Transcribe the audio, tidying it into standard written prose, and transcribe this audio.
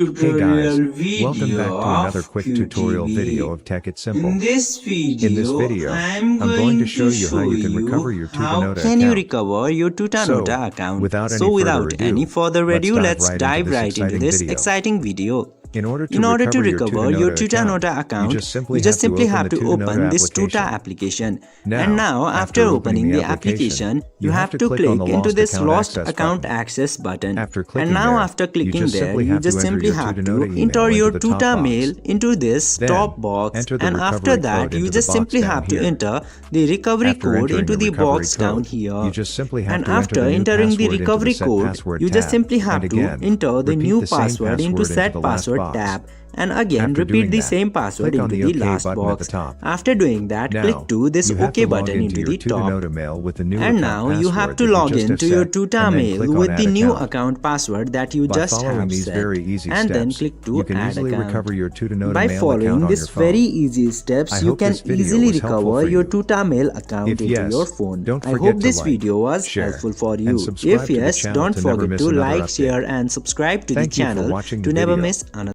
Hey guys, tutorial welcome video back to another of quick tutorial QTV. video of Tech It's Simple. In this video, I'm going to show you how you can recover your Tutanota account. Can you recover your Tutanota account? Without any further ado, let's dive right into this video. exciting video. In order to recover your Tutanota account, you just simply have to open this Tuta application. And now, after opening the application, you have to click into this Lost Account Access button. And now, after clicking there, you just simply have to enter your Tuta mail into this top box. And after that, you just simply have to enter the recovery code into the box down here. And after entering the recovery code, you just simply have to enter the new password into set password tab, and again repeat the same password into the last box. After doing that, click to this OK button into the top. And now you have to log in to your Tuta mail with the new account password that you just have set, and then click to add account. By following these very easy steps, you can easily recover your Tuta mail account into your phone. I hope this video was helpful for you. If yes, don't forget to like, share and subscribe to the channel to never miss another